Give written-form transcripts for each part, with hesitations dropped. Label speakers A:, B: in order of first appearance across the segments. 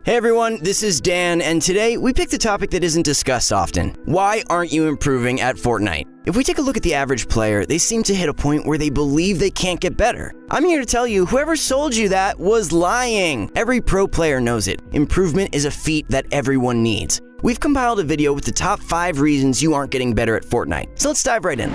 A: Hey everyone, this is Dan, and today we picked a topic that isn't discussed often. Why aren't you improving at Fortnite? If we take a look at the average player, they seem to hit a point where they believe they can't get better. I'm here to tell you, whoever sold you that was lying. Every pro player knows it. Improvement is a feat that everyone needs. We've compiled a video with the top 5 reasons you aren't getting better at Fortnite. So let's dive right in.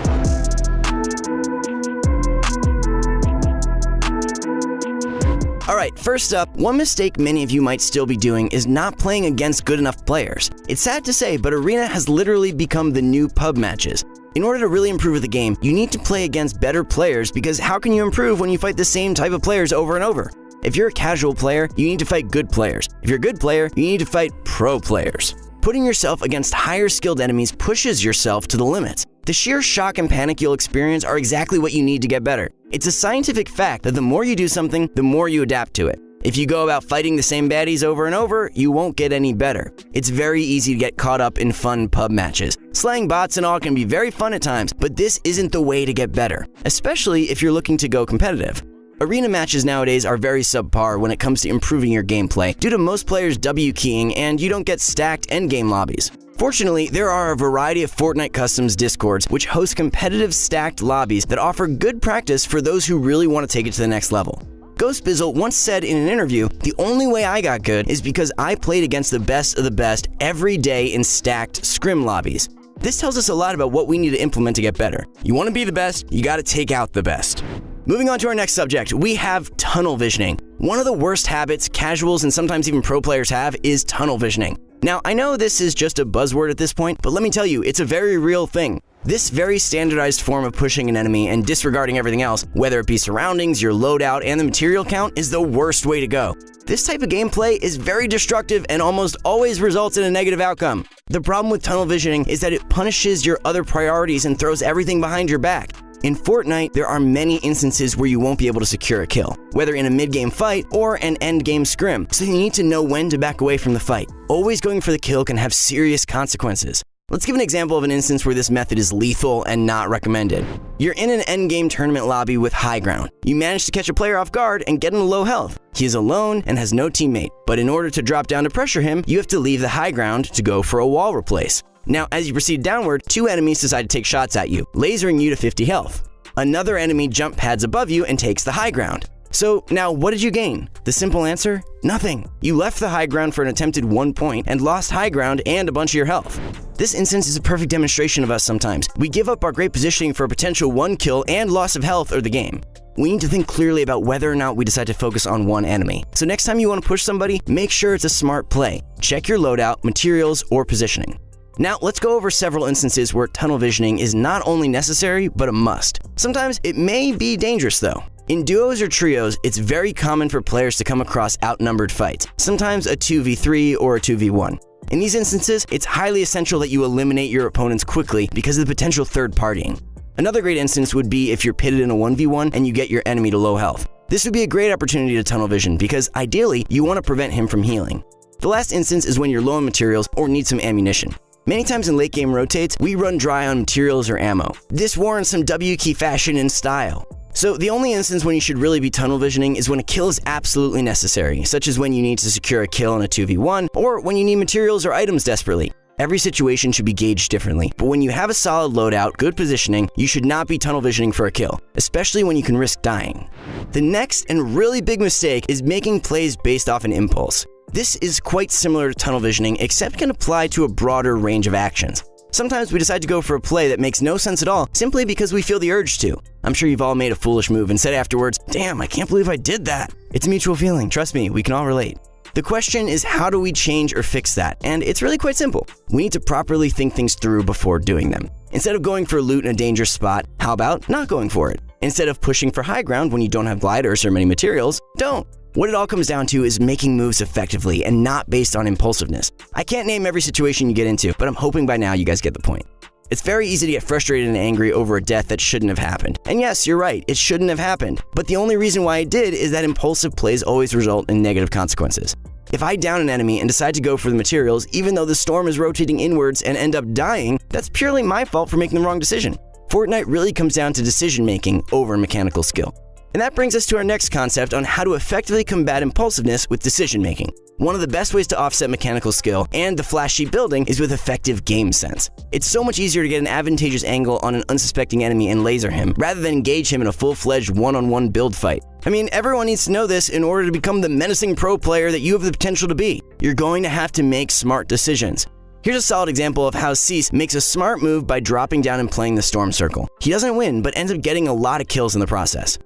A: Alright, first up, one mistake many of you might still be doing is not playing against good enough players. It's sad to say, but Arena has literally become the new pub matches. In order to really improve at the game, you need to play against better players because how can you improve when you fight the same type of players over and over? If you're a casual player, you need to fight good players. If you're a good player, you need to fight pro players. Putting yourself against higher skilled enemies pushes yourself to the limits. The sheer shock and panic you'll experience are exactly what you need to get better. It's a scientific fact that the more you do something, the more you adapt to it. If you go about fighting the same baddies over and over, you won't get any better. It's very easy to get caught up in fun pub matches. Slaying bots and all can be very fun at times, but this isn't the way to get better, especially if you're looking to go competitive. Arena matches nowadays are very subpar when it comes to improving your gameplay due to most players W keying and you don't get stacked endgame lobbies. Fortunately, there are a variety of Fortnite Customs Discords which host competitive stacked lobbies that offer good practice for those who really want to take it to the next level. Ghost Bizzle once said in an interview, "The only way I got good is because I played against the best of the best every day in stacked scrim lobbies." This tells us a lot about what we need to implement to get better. You want to be the best, you got to take out the best. Moving on to our next subject, we have tunnel visioning. One of the worst habits casuals and sometimes even pro players have is tunnel visioning. Now, I know this is just a buzzword at this point, but let me tell you, it's a very real thing. This very standardized form of pushing an enemy and disregarding everything else, whether it be surroundings, your loadout, and the material count, is the worst way to go. This type of gameplay is very destructive and almost always results in a negative outcome. The problem with tunnel visioning is that it punishes your other priorities and throws everything behind your back. In Fortnite, there are many instances where you won't be able to secure a kill, whether in a mid-game fight or an end-game scrim, so you need to know when to back away from the fight. Always going for the kill can have serious consequences. Let's give an example of an instance where this method is lethal and not recommended. You're in an endgame tournament lobby with high ground. You manage to catch a player off guard and get him to low health. He is alone and has no teammate, but in order to drop down to pressure him, you have to leave the high ground to go for a wall replace. Now, as you proceed downward, 2 enemies decide to take shots at you, lasering you to 50 health. Another enemy jump pads above you and takes the high ground. So now what did you gain? The simple answer? Nothing. You left the high ground for an attempted 1 point and lost high ground and a bunch of your health. This instance is a perfect demonstration of us sometimes. We give up our great positioning for a potential 1 kill and loss of health or the game. We need to think clearly about whether or not we decide to focus on one enemy. So next time you want to push somebody, make sure it's a smart play. Check your loadout, materials, or positioning. Now, let's go over several instances where tunnel visioning is not only necessary, but a must. Sometimes it may be dangerous though. In duos or trios, it's very common for players to come across outnumbered fights, sometimes a 2v3 or a 2v1. In these instances, it's highly essential that you eliminate your opponents quickly because of the potential third partying. Another great instance would be if you're pitted in a 1v1 and you get your enemy to low health. This would be a great opportunity to tunnel vision because ideally, you want to prevent him from healing. The last instance is when you're low on materials or need some ammunition. Many times in late game rotates, we run dry on materials or ammo. This warrants some W key fashion and style. So the only instance when you should really be tunnel visioning is when a kill is absolutely necessary, such as when you need to secure a kill in a 2v1 or when you need materials or items desperately. Every situation should be gauged differently, but when you have a solid loadout, good positioning, you should not be tunnel visioning for a kill, especially when you can risk dying. The next and really big mistake is making plays based off an impulse. This is quite similar to tunnel visioning, except can apply to a broader range of actions. Sometimes we decide to go for a play that makes no sense at all, simply because we feel the urge to. I'm sure you've all made a foolish move and said afterwards, "Damn, I can't believe I did that." It's a mutual feeling, trust me, we can all relate. The question is, how do we change or fix that? And it's really quite simple. We need to properly think things through before doing them. Instead of going for loot in a dangerous spot, how about not going for it? Instead of pushing for high ground when you don't have gliders or many materials, don't. What it all comes down to is making moves effectively and not based on impulsiveness. I can't name every situation you get into, but I'm hoping by now you guys get the point. It's very easy to get frustrated and angry over a death that shouldn't have happened. And yes, you're right, it shouldn't have happened. But the only reason why it did is that impulsive plays always result in negative consequences. If I down an enemy and decide to go for the materials, even though the storm is rotating inwards and end up dying, that's purely my fault for making the wrong decision. Fortnite really comes down to decision making over mechanical skill. And that brings us to our next concept on how to effectively combat impulsiveness with decision making. One of the best ways to offset mechanical skill and the flashy building is with effective game sense. It's so much easier to get an advantageous angle on an unsuspecting enemy and laser him, rather than engage him in a full-fledged one-on-one build fight. I mean, everyone needs to know this in order to become the menacing pro player that you have the potential to be. You're going to have to make smart decisions. Here's a solid example of how Cease makes a smart move by dropping down and playing the Storm Circle. He doesn't win, but ends up getting a lot of kills in the process.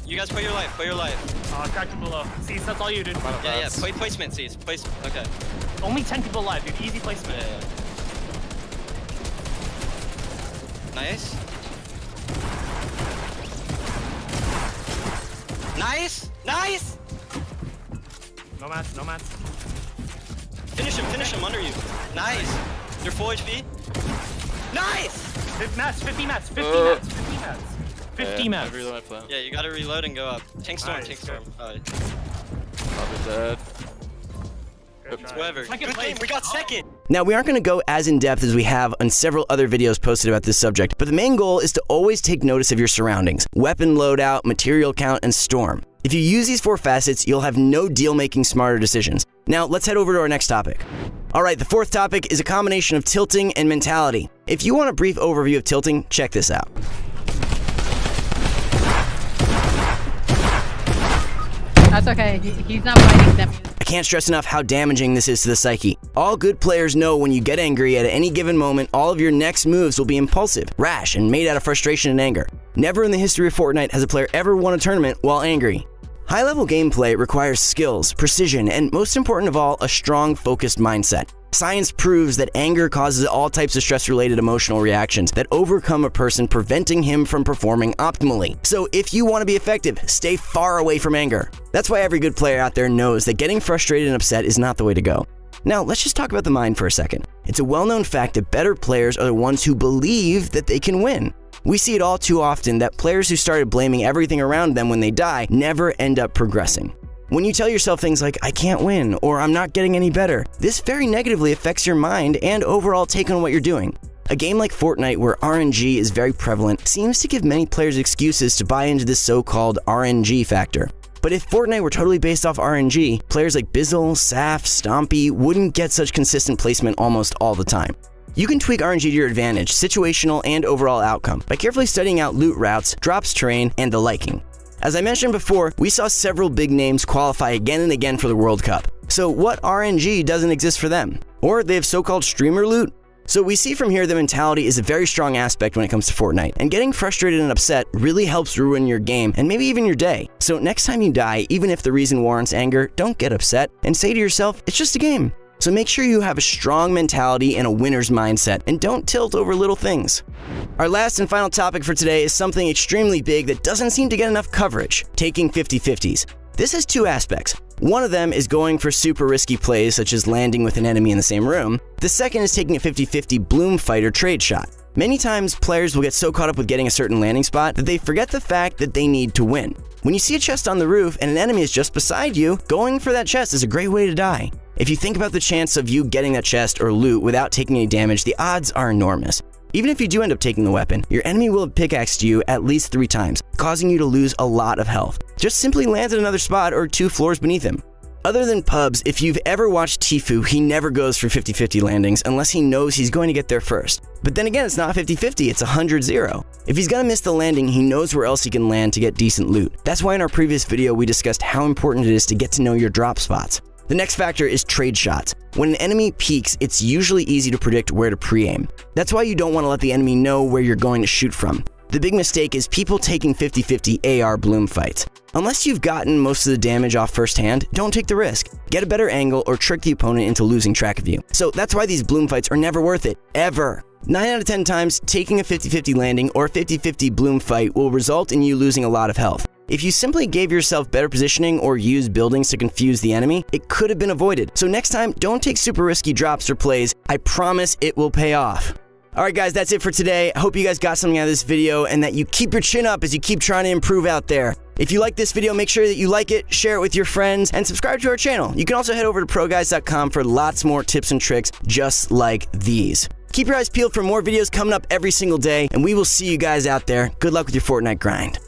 B: You guys play your life, play your life.
C: Cracked him below. Cease, that's all you, dude.
B: Yeah, play placement, Cease. Okay.
C: Only 10 people alive, dude. Easy placement.
B: Yeah. Nice. Nice!
C: No mats, no mats.
B: Finish him under you. Nice. You're full HP. Nice!
C: 50 mats. 50 mats.
B: Yeah, you gotta reload and go up. Tank storm. Alright.
D: Probably dead.
B: Whatever. Good game, we got second!
A: Now, we aren't going to go as in-depth as we have on several other videos posted about this subject, but the main goal is to always take notice of your surroundings: weapon loadout, material count, and storm. If you use these 4 facets, you'll have no deal making smarter decisions. Now, let's head over to our next topic. Alright, the fourth topic is a combination of tilting and mentality. If you want a brief overview of tilting, check this out.
E: That's okay, he's not fighting them.
A: I can't stress enough how damaging this is to the psyche. All good players know when you get angry at any given moment, all of your next moves will be impulsive, rash, and made out of frustration and anger. Never in the history of Fortnite has a player ever won a tournament while angry. High-level gameplay requires skills, precision, and most important of all, a strong, focused mindset. Science proves that anger causes all types of stress-related emotional reactions that overcome a person, preventing him from performing optimally. So if you want to be effective, stay far away from anger. That's why every good player out there knows that getting frustrated and upset is not the way to go. Now, let's just talk about the mind for a second. It's a well-known fact that better players are the ones who believe that they can win. We see it all too often that players who started blaming everything around them when they die never end up progressing. When you tell yourself things like, "I can't win," or "I'm not getting any better," this very negatively affects your mind and overall take on what you're doing. A game like Fortnite, where RNG is very prevalent, seems to give many players excuses to buy into this so-called RNG factor. But if Fortnite were totally based off RNG, players like Bizzle, Saf, Stompy wouldn't get such consistent placement almost all the time. You can tweak RNG to your advantage, situational and overall outcome, by carefully studying out loot routes, drops terrain, and the liking. As I mentioned before, we saw several big names qualify again and again for the World Cup. So what RNG doesn't exist for them? Or they have so-called streamer loot? So we see from here that mentality is a very strong aspect when it comes to Fortnite, and getting frustrated and upset really helps ruin your game and maybe even your day. So next time you die, even if the reason warrants anger, don't get upset and say to yourself, it's just a game. So make sure you have a strong mentality and a winner's mindset, and don't tilt over little things. Our last and final topic for today is something extremely big that doesn't seem to get enough coverage: taking 50-50s. This has 2 aspects. One of them is going for super risky plays, such as landing with an enemy in the same room. The second is taking a 50-50 bloom fight or trade shot. Many times, players will get so caught up with getting a certain landing spot that they forget the fact that they need to win. When you see a chest on the roof and an enemy is just beside you, going for that chest is a great way to die. If you think about the chance of you getting that chest or loot without taking any damage, the odds are enormous. Even if you do end up taking the weapon, your enemy will have pickaxed you at least 3 times, causing you to lose a lot of health. Just simply land at another spot or 2 floors beneath him. Other than pubs, if you've ever watched Tfue, he never goes for 50-50 landings unless he knows he's going to get there first. But then again, it's not 50-50, it's 100-0. If he's gonna miss the landing, he knows where else he can land to get decent loot. That's why in our previous video, we discussed how important it is to get to know your drop spots. The next factor is trade shots. When an enemy peeks, it's usually easy to predict where to pre-aim. That's why you don't want to let the enemy know where you're going to shoot from. The big mistake is people taking 50-50 AR bloom fights. Unless you've gotten most of the damage off firsthand, don't take the risk. Get a better angle or trick the opponent into losing track of you. So that's why these bloom fights are never worth it, ever. 9 out of 10 times, taking a 50-50 landing or 50-50 bloom fight will result in you losing a lot of health. If you simply gave yourself better positioning or used buildings to confuse the enemy, it could have been avoided. So next time, don't take super risky drops or plays. I promise it will pay off. Alright guys, that's it for today. I hope you guys got something out of this video and that you keep your chin up as you keep trying to improve out there. If you like this video, make sure that you like it, share it with your friends, and subscribe to our channel. You can also head over to Proguides.com for lots more tips and tricks just like these. Keep your eyes peeled for more videos coming up every single day, and we will see you guys out there. Good luck with your Fortnite grind.